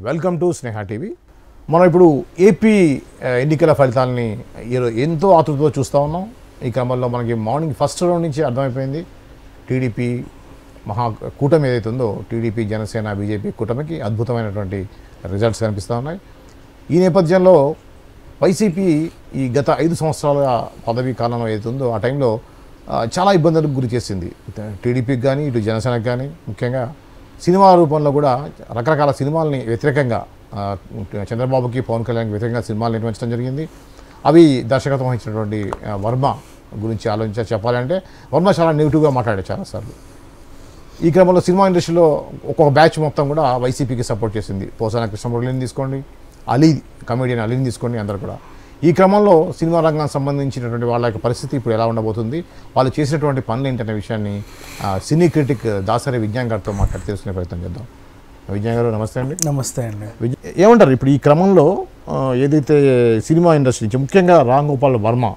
Welcome to Sneha TV. మనం ఇప్పుడు AP ఎన్నికల ఫలితాలని ఎంతో ఆతృతతో చూస్తూ ఉన్నాం. ఈ క్రమంలో మనకి మార్నింగ్ ఫస్ట్ రౌండ్ నుంచి అర్థమైపోయింది టీడీపీ కూటమి ఏదైతే ఉందో టీడీపీ జనసేన బీజేపీ కూటమికి అద్భుతమైనటువంటి రిజల్ట్స్ కనిపిస్తూ ఉన్నాయి. ఈ నేపథ్యంలో వైసీపీ ఈ గత 5 సంవత్సరాల పదవీ కాలంలో ఏదైతే ఉందో ఆ టైంలో చాలా ఇబ్బందులకు గురి చేసింది టీడీపీకి కానీ ఇటు జనసేనకు కానీ. ముఖ్యంగా సినిమా రూపంలో కూడా రకరకాల సినిమాలని వ్యతిరేకంగా చంద్రబాబుకి పవన్ కళ్యాణ్కి వ్యతిరేకంగా సినిమాలు నిర్వహించడం జరిగింది. అవి దర్శకత్వం వహించినటువంటి వర్మ గురించి చెప్పాలంటే వర్మ చాలా నెగిటివ్గా మాట్లాడాడు చాలాసార్లు. ఈ క్రమంలో సినిమా ఇండస్ట్రీలో ఒక్కొక్క బ్యాచ్ మొత్తం కూడా వైసీపీకి సపోర్ట్ చేసింది. పోసాన కృష్ణమురళిని తీసుకోండి, అలీ కమెడియన్ అలీని తీసుకోండి, అందరు కూడా. ఈ క్రమంలో సినిమా రంగానికి సంబంధించినటువంటి వాళ్ళ యొక్క పరిస్థితి ఇప్పుడు ఎలా ఉండబోతుంది, వాళ్ళు చేసినటువంటి పనులు ఏంటనే విషయాన్ని సినీ క్రిటిక్ దాసరి విజ్ఞాన్ గారితో మాట్లాడి తెలుసుకునే ప్రయత్నం చేద్దాం. విజ్ఞాన్ గారు నమస్తే అండి. నమస్తే అండి. ఏమంటారు ఇప్పుడు ఈ క్రమంలో ఏదైతే సినిమా ఇండస్ట్రీ నుంచి ముఖ్యంగా రామ్ గోపాల్ వర్మ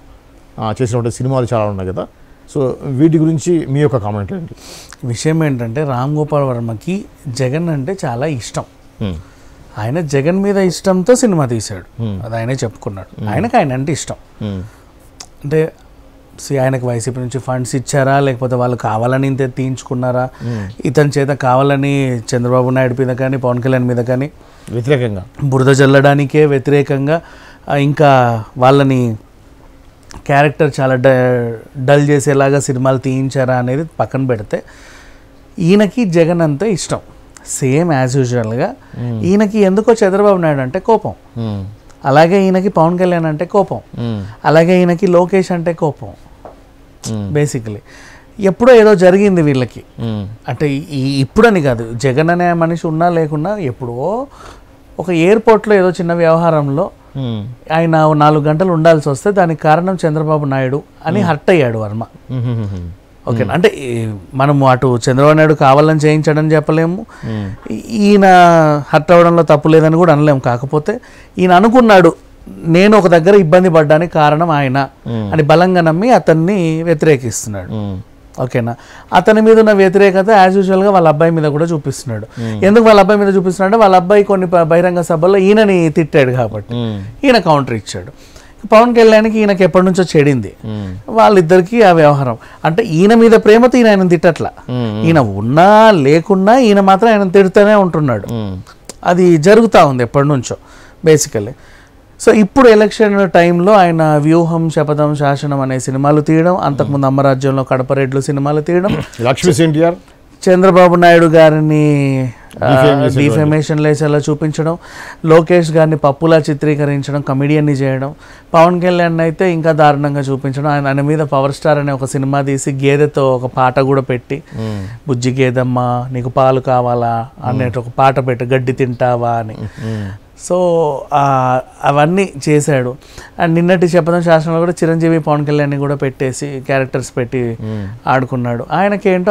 చేసినటువంటి సినిమాలు చాలా ఉన్నాయి కదా, సో వీటి గురించి మీ యొక్క కామెంట్ ఏంటి? విషయం ఏంటంటే రామ్ గోపాల్ వర్మకి జగన్ అంటే చాలా ఇష్టం. ఆయన జగన్ మీద ఇష్టంతో సినిమా తీశాడు, అది ఆయనే చెప్పుకున్నాడు. ఆయన అంటే ఇష్టం. అంటే ఆయనకు వైసీపీ నుంచి ఫండ్స్ ఇచ్చారా, లేకపోతే వాళ్ళు కావాలని తీయించుకున్నారా, ఇతని చేత కావాలని చంద్రబాబు నాయుడు మీద కానీ పవన్ కళ్యాణ్ మీద కానీ వ్యతిరేకంగా బురద జల్లడానికే వ్యతిరేకంగా ఇంకా వాళ్ళని క్యారెక్టర్ చాలా డల్ చేసేలాగా సినిమాలు తీయించారా అనేది పక్కన పెడితే ఈయనకి జగన్ అంతే ఇష్టం. సేమ్ యాజ్ యూజువల్గా ఈయనకి ఎందుకో చంద్రబాబు నాయుడు అంటే కోపం, అలాగే ఈయనకి పవన్ కళ్యాణ్ అంటే కోపం, అలాగే ఈయనకి లోకేష్ అంటే కోపం. బేసికలీ ఎప్పుడో ఏదో జరిగింది వీళ్ళకి, అంటే ఇప్పుడని కాదు, జగన్ అనే మనిషి ఉన్నా లేకున్నా ఎప్పుడో ఒక ఎయిర్పోర్ట్లో ఏదో చిన్న వ్యవహారంలో ఆయన 4 గంటలు ఉండాల్సి వస్తే దానికి కారణం చంద్రబాబు నాయుడు అని హర్ట్ అయ్యాడు వర్మ. ఓకేనా, అంటే మనము అటు చంద్రబాబు నాయుడు కావాలని చేయించడం చెప్పలేము, ఈయన హర్ట్ అవ్వడంలో తప్పు లేదని కూడా అనలేము. కాకపోతే ఈయన అనుకున్నాడు నేను ఒక దగ్గర ఇబ్బంది పడ్డానికి కారణం ఆయన అని బలంగా నమ్మి అతన్ని వ్యతిరేకిస్తున్నాడు. ఓకేనా, అతని మీద ఉన్న వ్యతిరేకత యాజ్ యూజువల్గా వాళ్ళ అబ్బాయి మీద కూడా చూపిస్తున్నాడు. ఎందుకు వాళ్ళ అబ్బాయి మీద చూపిస్తున్నాడు అంటే వాళ్ళ అబ్బాయి కొన్ని బహిరంగ సభల్లో ఈయనని తిట్టాడు కాబట్టి ఈయన కౌంటర్ ఇచ్చాడు. పవన్ కళ్యాణ్కి ఈయనకి ఎప్పటి నుంచో చెడింది, వాళ్ళిద్దరికి ఆ వ్యవహారం. అంటే ఈయన మీద ప్రేమతో ఈయన ఆయన తిట్టట్లా, ఈయన ఉన్నా లేకున్నా ఈయన మాత్రం ఆయన తిడుతూనే ఉంటున్నాడు. అది జరుగుతూ ఉంది ఎప్పటి నుంచో బేసికల్లీ. సో ఇప్పుడు ఎలక్షన్ టైంలో ఆయన వ్యూహం, శపథం, శాసనం అనే సినిమాలు తీయడం, అంతకుముందు అమ్మరాజ్యంలో కడపరెడ్లు సినిమాలు తీయడం, చంద్రబాబు నాయుడు గారిని డిఫేమేషన్ లేసేలా చూపించడం, లోకేష్ గారిని పప్పులా చిత్రీకరించడం, కమెడియన్ని చేయడం, పవన్ కళ్యాణ్ అయితే ఇంకా దారుణంగా చూపించడం. ఆయన మీద పవర్ స్టార్ అనే ఒక సినిమా తీసి గేదెతో ఒక పాట కూడా పెట్టి బుజ్జి గేదమ్మ నీకు పాలు కావాలా అనేటి ఒక పాట పెట్టి గడ్డి తింటావా అని. సో అవన్నీ చేశాడు. అండ్ నిన్నటి శపథం శాసనంలో కూడా చిరంజీవి పవన్ కళ్యాణ్ని కూడా పెట్టేసి క్యారెక్టర్స్ పెట్టి ఆడుకున్నాడు. ఆయనకేంటో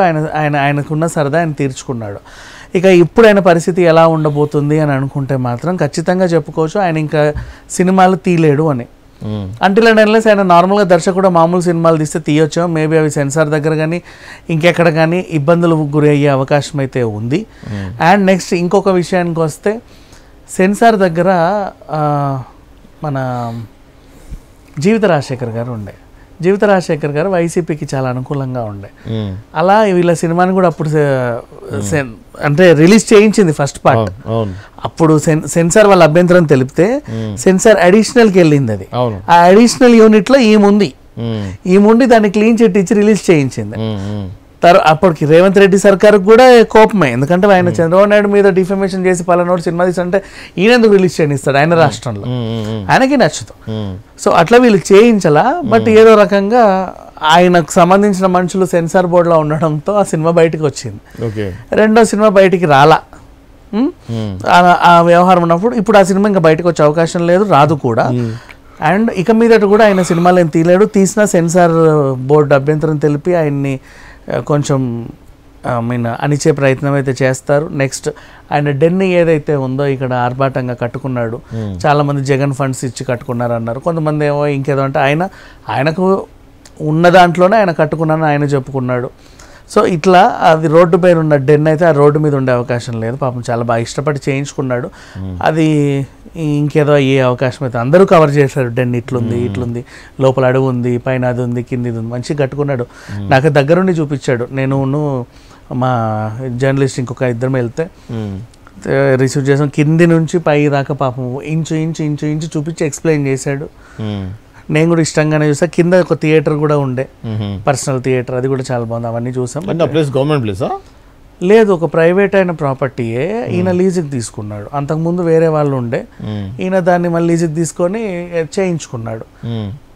ఆయనకున్న సరదా ఆయన తీర్చుకున్నాడు. ఇక ఇప్పుడు ఆయన పరిస్థితి ఎలా ఉండబోతుంది అని అనుకుంటే మాత్రం ఖచ్చితంగా చెప్పుకోవచ్చు ఆయన ఇంకా సినిమాలు తీయలేడు అని. అంటిల్ అండ్ అన్లెస్ ఆయన నార్మల్గా దర్శకుడు మామూలు సినిమాలు తీస్తే తీయొచ్చు, మేబీ అవి సెన్సార్ దగ్గర కానీ ఇంకెక్కడ కానీ ఇబ్బందులు గురి అయ్యే అవకాశం అయితే ఉంది. అండ్ నెక్స్ట్ ఇంకొక విషయానికి వస్తే సెన్సార్ దగ్గర మన జీవిత రాజశేఖర్ గారు ఉండే. జీవిత రాజశేఖర్ గారు వైసీపీకి చాలా అనుకూలంగా ఉండే. అలా వీళ్ళ సినిమాని కూడా అప్పుడు అంటే రిలీజ్ చేయించింది ఫస్ట్ పార్ట్. అప్పుడు సెన్సార్ వాళ్ళ అభ్యంతరం తెలిపితే సెన్సార్ అడిషనల్కి వెళ్ళింది. అది ఆ అడిషనల్ యూనిట్లో ఈముండి దాన్ని క్లీన్ చిట్ ఇచ్చి రిలీజ్ చేయించింది. అప్పటికి రేవంత్ రెడ్డి సర్కార్ కూడా కోపమే, ఎందుకంటే ఆయన చంద్రబాబు నాయుడు మీద డిఫమేషన్ చేసి పలానోడు సినిమా తీసంటే ఈయన ఎందుకు రిలీజ్ చేయనిస్తాడు, ఆయన రాష్ట్రంలో ఆయనకి నచ్చుతూ. సో అట్లా వీళ్ళు చేయించాలా, బట్ ఏదో రకంగా ఆయనకు సంబంధించిన మనుషులు సెన్సార్ బోర్డులో ఉండడంతో ఆ సినిమా బయటకు వచ్చింది. రెండో సినిమా బయటికి రాలా. ఆ వ్యవహారం ఉన్నప్పుడు ఇప్పుడు ఆ సినిమా ఇంకా బయటకు వచ్చే అవకాశం లేదు, రాదు కూడా. అండ్ ఇక మీదట కూడా ఆయన సినిమాలు ఏం తీయలేడు, తీసినా సెన్సార్ బోర్డు అభ్యంతరం తెలిపి ఆయన్ని కొంచెం అనిచే ప్రయత్నం అయితే చేస్తారు. నెక్స్ట్ ఆయన డెన్ని ఏదైతే ఉందో ఇక్కడ ఆర్భాటంగా కట్టుకున్నాడు, చాలామంది జగన్ ఫండ్స్ ఇచ్చి కట్టుకున్నారు అన్నారు, కొంతమంది ఏమో ఇంకేదో అంటే ఆయనకు ఉన్న దాంట్లోనే ఆయన కట్టుకున్నాను ఆయన చెప్పుకున్నాడు. సో ఇట్లా అది రోడ్డు పైన ఉన్న డెన్ అయితే ఆ రోడ్డు మీద ఉండే అవకాశం లేదు. పాపం చాలా బాగా ఇష్టపడి చేయించుకున్నాడు. అది ఇంకేదో అయ్యే అవకాశం అయితే అందరూ కవర్ చేశారు. డెన్ ఇట్లుంది, లోపల అడుగు ఉంది, పైన అది ఉంది, కింది ఉంది, మంచిగా కట్టుకున్నాడు. నాకు దగ్గరుండి చూపించాడు. నేను మా జర్నలిస్ట్ ఇంకొక ఇద్దరం వెళ్తే రిసీవ్ చేసాం. కింది నుంచి పై దాకా పాపం ఇంచు చూపించి ఎక్స్ప్లెయిన్ చేశాడు. నేను కూడా ఇష్టంగానే చూసా. కింద ఒక థియేటర్ కూడా ఉండే, పర్సనల్ థియేటర్, అది కూడా చాలా బాగుంది. అవన్నీ చూసాం. గవర్నమెంట్ ప్లేసా? లేదు, ఒక ప్రైవేట్ అయిన ప్రాపర్టీయే. ఈయన లీజుకి తీసుకున్నాడు. అంతకుముందు వేరే వాళ్ళు ఉండే, ఈయన దాన్ని మళ్ళీ లీజుకి తీసుకొని చేయించుకున్నాడు.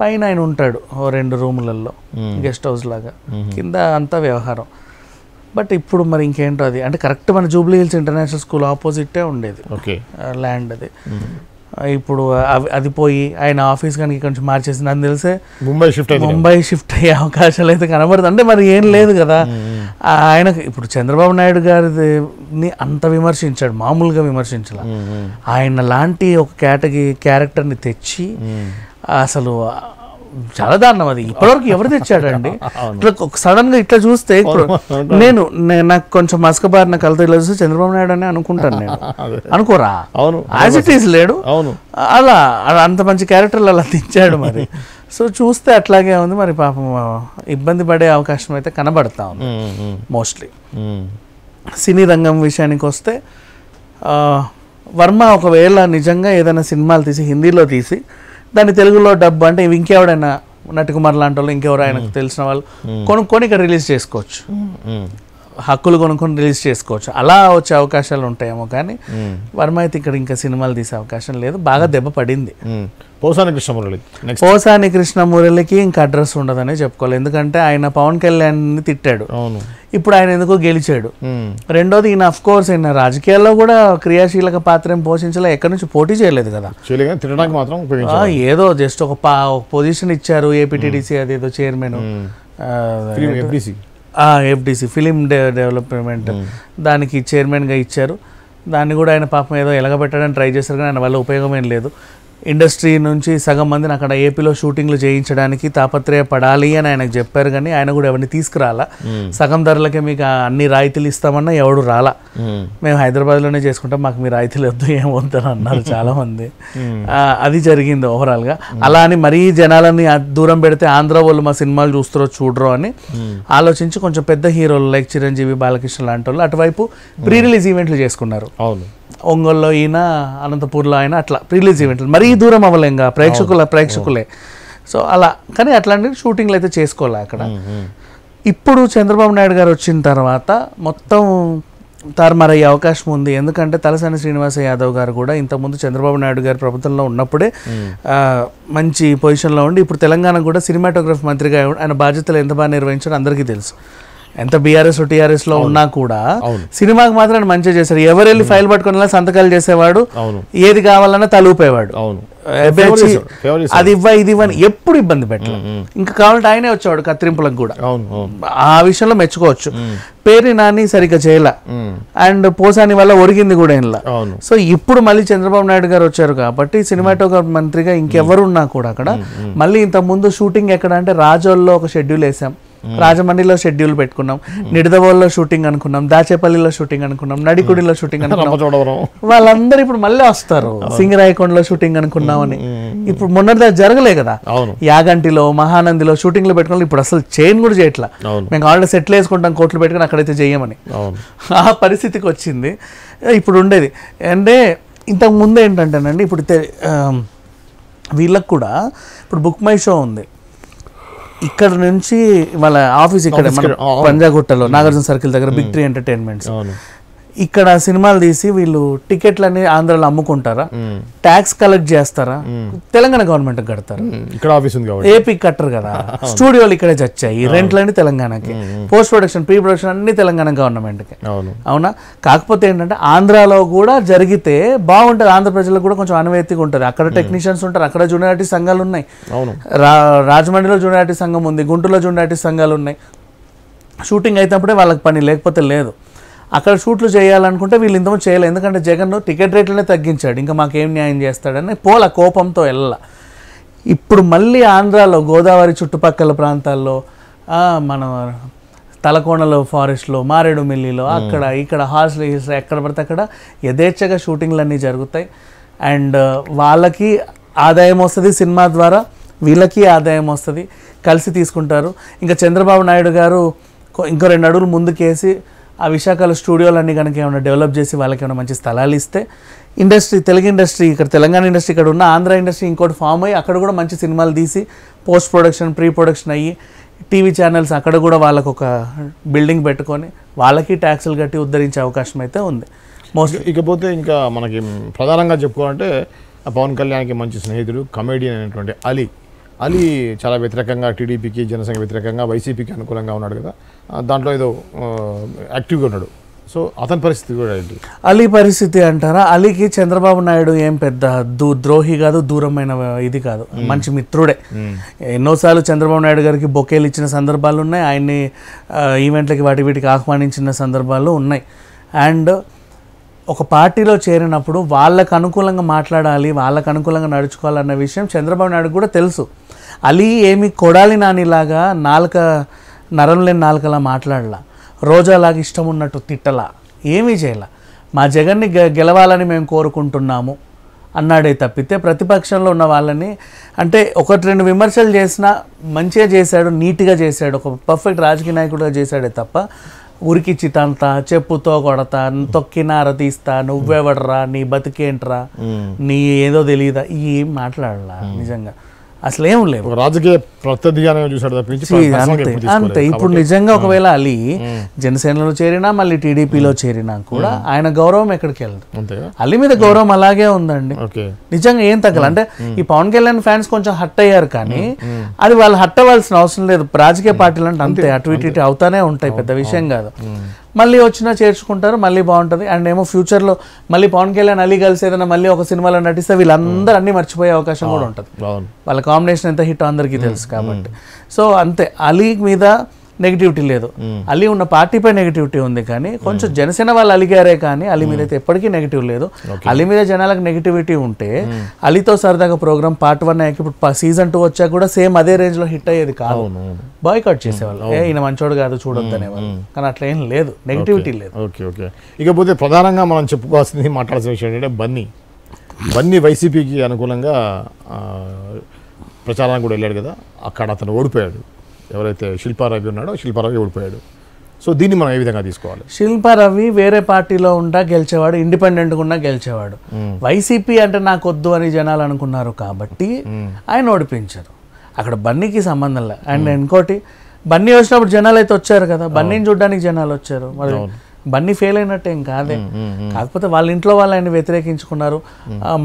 పైన ఆయన ఉంటాడు 2 రూములలో, గెస్ట్ హౌస్ లాగా. కింద అంతా వ్యవహారం. బట్ ఇప్పుడు మరి ఇంకేంటో అది, అంటే కరెక్ట్ మన జూబ్లీ హిల్స్ ఇంటర్నేషనల్ స్కూల్ ఆపోజిటే ఉండేది ల్యాండ్ అది. ఇప్పుడు అది పోయి ఆయన ఆఫీస్ కానీ ఇక్కడ నుంచి మార్చేసి నాకు తెలిసే ముంబై షిఫ్ట్ అయ్యే అవకాశాలు అయితే కనబడుతుంది. అంటే మరి ఏం లేదు కదా ఆయనకు. ఇప్పుడు చంద్రబాబు నాయుడు గారిని అంత విమర్శించాడు, మామూలుగా విమర్శించాల. ఆయన లాంటి ఒక క్యారెక్టర్ని తెచ్చి అసలు చాలా దారుణం అది. ఇప్పటివరకు ఎవరు తెచ్చాడండి? ఇట్లా సడన్ గా ఇట్లా చూస్తే నాకు కొంచెం మస్కబారిన కలతో ఇలా చూస్తే చంద్రబాబు నాయుడు అని అనుకుంటాను నేను. అనుకోరా? యాజ్ ఇట్ ఈస్ లేడు. అలా అంత మంచి క్యారెక్టర్లు అలా తెచ్చాడు మరి. సో చూస్తే అట్లాగే ఉంది మరి. పాపం ఇబ్బంది పడే అవకాశం అయితే కనబడతా ఉంది మోస్ట్లీ. సినీ రంగం విషయానికి వస్తే వర్మ ఒకవేళ నిజంగా ఏదైనా సినిమాలు తీసి హిందీలో తీసి దాన్ని తెలుగులో డబ్బు అంటే ఇంకెవడైనా నటికుమార్ లాంటి వాళ్ళు ఇంకెవరు ఆయనకు తెలిసిన వాళ్ళు కొనుక్కొని ఇక్కడ రిలీజ్ చేసుకోవచ్చు, హక్కులు కొనుక్కొని రిలీజ్ చేసుకోవచ్చు. అలా వచ్చే అవకాశాలు ఉంటాయేమో. కానీ వర్మ అయితే ఇక్కడ ఇంకా సినిమాలు తీసే అవకాశం లేదు. బాగా దెబ్బ పడింది. పోసాని కృష్ణమురళికి ఇంకా అడ్రస్ ఉండదనే చెప్పుకోవాలి. ఎందుకంటే ఆయన పవన్ కళ్యాణ్ని తిట్టాడు, ఇప్పుడు ఆయన ఎందుకో గెలిచాడు. రెండోది ఈయన అఫ్ కోర్స్ ఈయన రాజకీయాల్లో కూడా క్రియాశీలక పాత్ర ఏం పోషించలే, ఎక్కడి నుంచి పోటీ చేయలేదు కదా. ఏదో జస్ట్ ఒక పొజిషన్ ఇచ్చారు, ఏపీటీడీసీ అదేదో చైర్మన్, ఎఫ్డిసి ఫిలిం డెవలప్మెంట్, దానికి చైర్మన్గా ఇచ్చారు. దాన్ని కూడా ఆయన పాపం ఏదో ఎలగబెట్టడానికి ట్రై చేశారు, కానీ ఆయన వల్ల ఉపయోగం ఏం లేదు. ఇండస్ట్రీ నుంచి సగం మందిని అక్కడ ఏపీలో షూటింగ్లు చేయించడానికి తాపత్రయపడాలి అని ఆయనకు చెప్పారు, కానీ ఆయన కూడా ఎవరిని తీసుకురాలా. సగం ధరలకే మీకు అన్ని రాయితీలు ఇస్తామన్నా ఎవడు రాలా. మేము హైదరాబాద్లోనే చేసుకుంటాం, మాకు మీ రాయితీలు వద్దు ఏం వద్దని అన్నారు చాలా మంది. అది జరిగింది ఓవరాల్గా. అలా అని మరీ జనాలని దూరం పెడితే ఆంధ్ర వాళ్ళు మా సినిమాలు చూస్తారో చూడరో అని ఆలోచించి కొంచెం పెద్ద హీరోలు లైక్ చిరంజీవి, బాలకృష్ణ లాంటి వాళ్ళు అటువైపు ప్రీ రిలీజ్ ఈవెంట్లు చేసుకున్నారు. ఒంగోలులో ఈయన, అనంతపూర్లో ఆయన, అట్లా రిలీజ్ ఈవెంట్లు. మరీ దూరం అవ్వలేంగా, ప్రేక్షకులే. సో అలా, కానీ అట్లాంటి షూటింగ్లు అయితే చేసుకోలే అక్కడ. ఇప్పుడు చంద్రబాబు నాయుడు గారు వచ్చిన తర్వాత మొత్తం తారుమారయ్యే అవకాశం ఉంది. ఎందుకంటే తలసాని శ్రీనివాస యాదవ్ గారు కూడా ఇంతకుముందు చంద్రబాబు నాయుడు గారి ప్రభుత్వంలో ఉన్నప్పుడే మంచి పొజిషన్లో ఉండి, ఇప్పుడు తెలంగాణ కూడా సినిమాటోగ్రఫీ మంత్రిగా ఆయన బాధ్యతలు ఎంత బాగా నిర్వహించారో అందరికీ తెలుసు. ఎంత బీఆర్ఎస్ టీఆర్ఎస్ లో ఉన్నా కూడా సినిమాకి మాత్రం మంచిగా చేశారు. ఎవరు వెళ్ళి ఫైల్ పట్టుకుని సంతకాలు చేసేవాడు, ఏది కావాలన్నా తలూపేవాడు. అది ఇవ్వ ఇది ఇవ్వని ఎప్పుడు ఇబ్బంది పెట్టలేదు. ఇంకా కావాలంటే ఆయనే వచ్చేవాడు కత్తిరింపులకు కూడా. ఆ విషయంలో మెచ్చుకోవచ్చు. పేరు నాని సరిగ్గా చేయలే, అండ్ పోసాని వల్ల ఒరిగింది కూడా ఇలా. సో ఇప్పుడు మళ్ళీ చంద్రబాబు నాయుడు గారు వచ్చారు కాబట్టి సినిమాటోగ్రఫీ మంత్రిగా ఇంకెవరున్నా కూడా అక్కడ మళ్ళీ ఇంత ముందు షూటింగ్ ఎక్కడ అంటే రాజోల్లో ఒక షెడ్యూల్ వేసాం, రాజమండ్రిలో షెడ్యూల్ పెట్టుకున్నాం, నిడదవోల్లో షూటింగ్ అనుకున్నాం, దాచేపల్లిలో షూటింగ్ అనుకున్నాం, నడికుడిలో షూటింగ్ అనుకున్నాం. వాళ్ళందరూ ఇప్పుడు మళ్ళీ వస్తారు. సింగరాయకొండలో షూటింగ్ అనుకున్నామని. ఇప్పుడు మొన్నటిదా జరగలే కదా, యాగంటిలో, మహానందిలో షూటింగ్లు పెట్టుకున్నాం. ఇప్పుడు అసలు చైన్ కూడా చేయట్లా. మేము ఆల్రెడీ సెటిల్ వేసుకుంటాం, కోట్లు పెట్టుకుని అక్కడైతే చేయమని ఆ పరిస్థితికి వచ్చింది. ఇప్పుడు ఉండేది అంటే ఇంతకు ముందు ఏంటంటేనండి, ఇప్పుడు వీళ్ళకి కూడా ఇప్పుడు బుక్ మై షో ఉంది. ఇక్కడ నుంచి వాళ్ళ ఆఫీస్ ఇక్కడ పంజాగుట్టలో నాగార్జున సర్కిల్ దగ్గర బిగ్ ట్రీ ఎంటర్టైన్మెంట్స్. ఇక్కడ సినిమాలు తీసి వీళ్ళు టికెట్లన్నీ ఆంధ్రాలో అమ్ముకుంటారా, ట్యాక్స్ కలెక్ట్ చేస్తారా, తెలంగాణ గవర్నమెంట్ కడతారు. ఇక్కడ ఆఫీస్ ఉంది, ఏపీ కట్టరు కదా. స్టూడియోలు ఇక్కడే చచ్చాయి, రెంట్లన్నీ తెలంగాణకి, పోస్ట్ ప్రొడక్షన్, ప్రీ ప్రొడక్షన్ అన్ని తెలంగాణ గవర్నమెంట్కి. అవునా? కాకపోతే ఏంటంటే ఆంధ్రాలో కూడా జరిగితే బాగుంటుంది, ఆంధ్ర ప్రజలకు కూడా కొంచెం అనువేతిగా ఉంటుంది. అక్కడ టెక్నీషియన్స్ ఉంటారు, అక్కడ జూనియర్ ఆర్టిస్ట్ సంఘాలు ఉన్నాయి. రాజమండ్రిలో జూనియర్ ఆర్టిస్ట్ సంఘం ఉంది, గుంటూరులో జూనియర్ ఆర్టిస్ట్ సంఘాలు ఉన్నాయి. షూటింగ్ అయినప్పుడే వాళ్ళకి పని, లేకపోతే లేదు. అక్కడ షూట్లు చేయాలనుకుంటే వీళ్ళు ఇంతమంది చేయలేదు. ఎందుకంటే జగన్ టికెట్ రేట్లనే తగ్గించాడు, ఇంకా మాకేం న్యాయం చేస్తాడని పోల కోపంతో వెళ్ళ. ఇప్పుడు మళ్ళీ ఆంధ్రాలో గోదావరి చుట్టుపక్కల ప్రాంతాల్లో మన తలకోనలో ఫారెస్ట్లో, మారేడుమిల్లిలో, అక్కడ ఇక్కడ హార్స్లీ హిల్స్, ఎక్కడ పడితే అక్కడ యథేచ్ఛగా షూటింగ్లు అన్నీ జరుగుతాయి. అండ్ వాళ్ళకి ఆదాయం వస్తుంది సినిమా ద్వారా, వీళ్ళకి ఆదాయం వస్తుంది, కలిసి తీసుకుంటారు. ఇంకా చంద్రబాబు నాయుడు గారు ఇంకో 2 అడుగులు ముందుకేసి ఆ విశాఖలో స్టూడియోలన్నీ కనుక ఏమైనా డెవలప్ చేసి వాళ్ళకి ఏమైనా మంచి స్థలాలు ఇస్తే ఇండస్ట్రీ, తెలుగు ఇండస్ట్రీ, ఇక్కడ తెలంగాణ ఇండస్ట్రీ ఇక్కడ ఉన్న ఆంధ్ర ఇండస్ట్రీ ఇంకోటి ఫామ్ అయ్యి అక్కడ కూడా మంచి సినిమాలు తీసి పోస్ట్ ప్రొడక్షన్, ప్రీ ప్రొడక్షన్ అయ్యి టీవీ ఛానల్స్ అక్కడ కూడా వాళ్ళకు ఒక బిల్డింగ్ పెట్టుకొని వాళ్ళకి ట్యాక్సులు కట్టి ఉద్ధరించే అవకాశం అయితే ఉంది మోస్ట్లీ. ఇకపోతే ఇంకా మనకి ప్రధానంగా చెప్పుకోవాలంటే పవన్ కళ్యాణ్కి మంచి స్నేహితుడు, కమెడియన్ అయినటువంటి అలీ చాలా వ్యతిరేకంగా టీడీపీకి, జనసేనకి వ్యతిరేకంగా వైసీపీకి అనుకూలంగా ఉన్నాడు కదా, దాంట్లో ఏదో యాక్టివ్గా ఉన్నాడు. సో అతని పరిస్థితి కూడా ఏంటి? అలీ పరిస్థితి అంటారా? అలీకి చంద్రబాబు నాయుడు ఏం పెద్ద ద్రోహి కాదు, దూరమైన ఇది కాదు, మంచి మిత్రుడే. ఎన్నోసార్లు చంద్రబాబు నాయుడు గారికి బొకేలు ఇచ్చిన సందర్భాలు ఉన్నాయి, ఆయన్ని ఈవెంట్లకి వీటికి ఆహ్వానించిన సందర్భాలు ఉన్నాయి. అండ్ ఒక పార్టీలో చేరినప్పుడు వాళ్ళకు అనుకూలంగా మాట్లాడాలి, వాళ్ళకు అనుకూలంగా నడుచుకోవాలన్న విషయం చంద్రబాబు నాయుడు కూడా తెలుసు. అలీ ఏమి కొడాలి నానిలాగా నరం లేని నాలుకలా మాట్లాడలా, రోజాలాగా ఇష్టం ఉన్నట్టు తిట్టలా, ఏమీ చేయాల. మా జగన్ని గెలవాలని మేము కోరుకుంటున్నాము అన్నాడే తప్పితే ప్రతిపక్షంలో ఉన్న వాళ్ళని అంటే 1-2 విమర్శలు చేసినా మంచిగా చేశాడు, నీట్గా చేశాడు, ఒక పర్ఫెక్ట్ రాజకీయ నాయకుడిగా చేశాడే తప్ప ఉరికిచ్చి తంతా, చెప్పుతో కొడతా, తొక్కినా అరతీస్తా, నువ్వెవడరా, నీ బతికేంట్రా, నీ ఏదో తెలియదా, ఏం మాట్లాడలా నిజంగా. అసలు ఏం లేవు, రాజకీయ ప్రత్యర్థిగానే చూసాడు తప్పించి అంతే. ఇప్పుడు నిజంగా ఒకవేళ అలీ జనసేనలో చేరినా మళ్ళీ టీడీపీలో చేరినా కూడా ఆయన గౌరవం ఎక్కడికి వెళ్ళదు. అలీ మీద గౌరవం అలాగే ఉందండి నిజంగా, ఏం తగ్గల. అంటే ఈ పవన్ కళ్యాణ్ ఫ్యాన్స్ కొంచెం హట్ అయ్యారు కానీ అది వాళ్ళు హట్ అవ్వాల్సిన అవసరం లేదు. రాజకీయ పార్టీలు అంటే అంతే, అటు ఇటు అవుతానే ఉంటాయి, పెద్ద విషయం కాదు. మళ్ళీ వచ్చినా చేర్చుకుంటారు, మళ్ళీ బాగుంటుంది. అండ్ ఏమో ఫ్యూచర్లో మళ్ళీ పవన్ కళ్యాణ్ అలీ కలిసి ఏదైనా మళ్ళీ ఒక సినిమాలో నటిస్తే వీళ్ళందరూ అన్ని మర్చిపోయే అవకాశం కూడా ఉంటుంది. వాళ్ళ కాంబినేషన్ ఎంత హిట్ అందరికీ తెలుసు కాబట్టి. సో అంతే, అలీ మీద నెగిటివిటీ లేదు, అలీ ఉన్న పార్టీపై నెగిటివిటీ ఉంది. కానీ కొంచెం జనసేన వాళ్ళు అలిగారే కానీ అలీ మీద అయితే ఎప్పటికీ నెగిటివ్ లేదు. అలీ మీద జనాలకు నెగిటివిటీ ఉంటే అలీతో సరదాగా ప్రోగ్రామ్ పార్ట్ 1 అయ్యాక ఇప్పుడు సీజన్ 2 వచ్చాక కూడా సేమ్ అదే రేంజ్ లో హిట్ అయ్యేది కాదు, బాయ్కాట్ చేసేవాళ్ళు, ఈయన మంచోడు కాదు చూడొద్దు అనేవాళ్ళు. కానీ అట్లా ఏం లేదు, నెగిటివిటీ లేదు. Okay okay. ఇకపోతే ప్రధానంగా మనం చెప్పుకోవాల్సింది, మాట్లాడాల్సిన విషయం ఏంటంటే బన్నీ వైసీపీకి అనుకూలంగా ప్రచారానికి కూడా వెళ్ళాడు కదా, అక్కడ అతను ఓడిపోయాడు. ఎవరైతే శిల్పారవి ఉన్నాడో శిల్పారవి ఓడిపోయాడు. సో దీన్ని మనం ఏ విధంగా తీసుకోవాలి? శిల్పారవి వేరే పార్టీలో ఉంటా గెలిచేవాడు, ఇండిపెండెంట్గా ఉన్నా గెలిచేవాడు. వైసీపీ అంటే నాకు వద్దు అని జనాలు అనుకున్నారు కాబట్టి ఆయన ఓడిపించారు. అక్కడ బన్నీకి సంబంధం లేదు. అండ్ ఇంకోటి, బన్నీ వచ్చినప్పుడు జనాలు అయితే వచ్చారు కదా, బన్నీని చూడడానికి జనాలు వచ్చారు. మరి బన్నీ ఫెయిల్ అయినట్టే ఏం కాదే. కాకపోతే వాళ్ళ ఇంట్లో వాళ్ళు ఆయన వ్యతిరేకించుకున్నారు.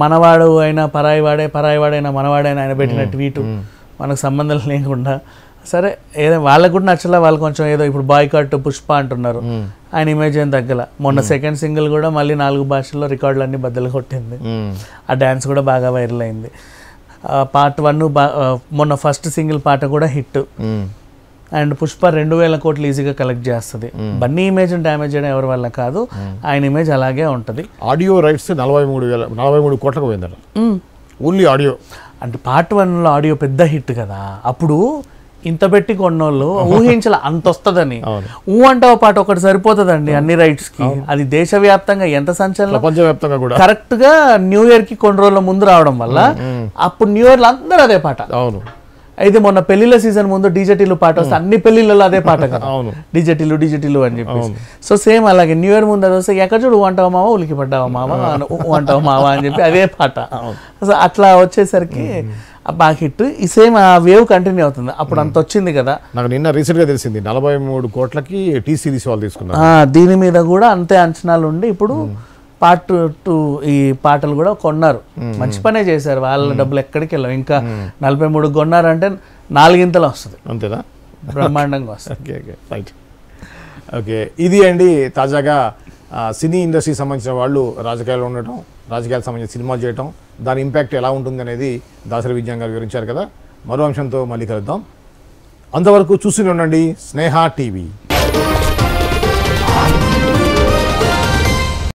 మనవాడు అయినా పరాయివాడైనా మనవాడైనా ఆయన పెట్టిన ట్వీటు మనకు సంబంధం లేకుండా సరే ఏదో వాళ్ళకు కూడా నచ్చలే. వాళ్ళు కొంచెం ఏదో ఇప్పుడు బాయ్కాట్ పుష్ప అంటున్నారు, ఆయన ఇమేజ్ ఏం తగ్గల. మొన్న సెకండ్ సింగిల్ కూడా మళ్ళీ 4 భాషల్లో రికార్డులన్నీ బద్దలు కొట్టింది. ఆ డ్యాన్స్ కూడా బాగా వైరల్ అయింది. పార్ట్ 1 మొన్న ఫస్ట్ సింగిల్ పాట కూడా హిట్. అండ్ పుష్ప 2000 కోట్లు ఈజీగా కలెక్ట్ చేస్తుంది. బన్నీ ఇమేజ్ డ్యామేజ్ చేయడం ఎవరి వల్ల కాదు, ఆయన ఇమేజ్ అలాగే ఉంటుంది. ఆడియో రైట్స్ 43 కోట్లకు పోయిందట, ఓన్లీ ఆడియో. అంటే పార్ట్ 1లో ఆడియో పెద్ద హిట్ కదా, అప్పుడు ఇంత పెట్టి కొన్నోళ్ళు ఊహించాల అంత వస్తుందని. అంటే ఒక పాట ఒకటి సరిపోతుందండి అన్ని రైట్స్ కి. అది దేశవ్యాప్తంగా ఎంత సంచలనం, ప్రపంచవ్యాప్తంగా కూడా కరెక్ట్ గా న్యూ ఇయర్ కి కొన్ని రోజుల ముందు రావడం వల్ల అప్పుడు న్యూ ఇయర్ లో అందరూ అదే పాట. అవును. అయితే మొన్న పెళ్లిళ్ళ సీజన్ ముందు డీజేటీలు పాట వస్తే అన్ని పెళ్లిళ్ళలో అదే పాట కదా, డీజేటీలు అని చెప్పేసి. సో సేమ్ అలాగే న్యూ ఇయర్ ముందు అది వస్తే ఎక్కడ చూడు అంటావా మావా, ఉలికి పడ్డావా మావా, అంటావా మావా అని చెప్పి అదే పాట. సో అట్లా వచ్చేసరికి బాగా హిట్. ఈ సేమ్ ఆ వేవ్ కంటిన్యూ అవుతుంది. అప్పుడు అంత వచ్చింది కదా. నాకు నిన్న రీసెంట్ గా తెలిసింది 43 కోట్లకి టీ సిరీస్ వాళ్ళు తీసుకున్నారు. దీని మీద కూడా అంతే అంచనాలు ఉండి ఇప్పుడు పార్ట్ 2 ఈ పాటలు కూడా కొన్నారు. మంచి పనే చేశారు, వాళ్ళ డబ్బులు ఎక్కడికి వెళ్ళవు. ఇంకా 43 కొన్నారంటే 4 వస్తుంది, అంతేనా? బ్రహ్మాండంగా వస్తుంది. Okay okay right. ఓకే, ఇది అండి తాజాగా సినీ ఇండస్ట్రీకి సంబంధించిన వాళ్ళు రాజకీయాల్లో ఉండటం, రాజకీయాలకు సంబంధించిన సినిమాలు చేయటం, దాని ఇంపాక్ట్ ఎలా ఉంటుంది అనేది దాసరి విజయన్ గారు వివరించారు కదా. మరో అంశంతో మళ్ళీ కలుద్దాం. అంతవరకు చూస్తూనే ఉండండి స్నేహ టీవీ.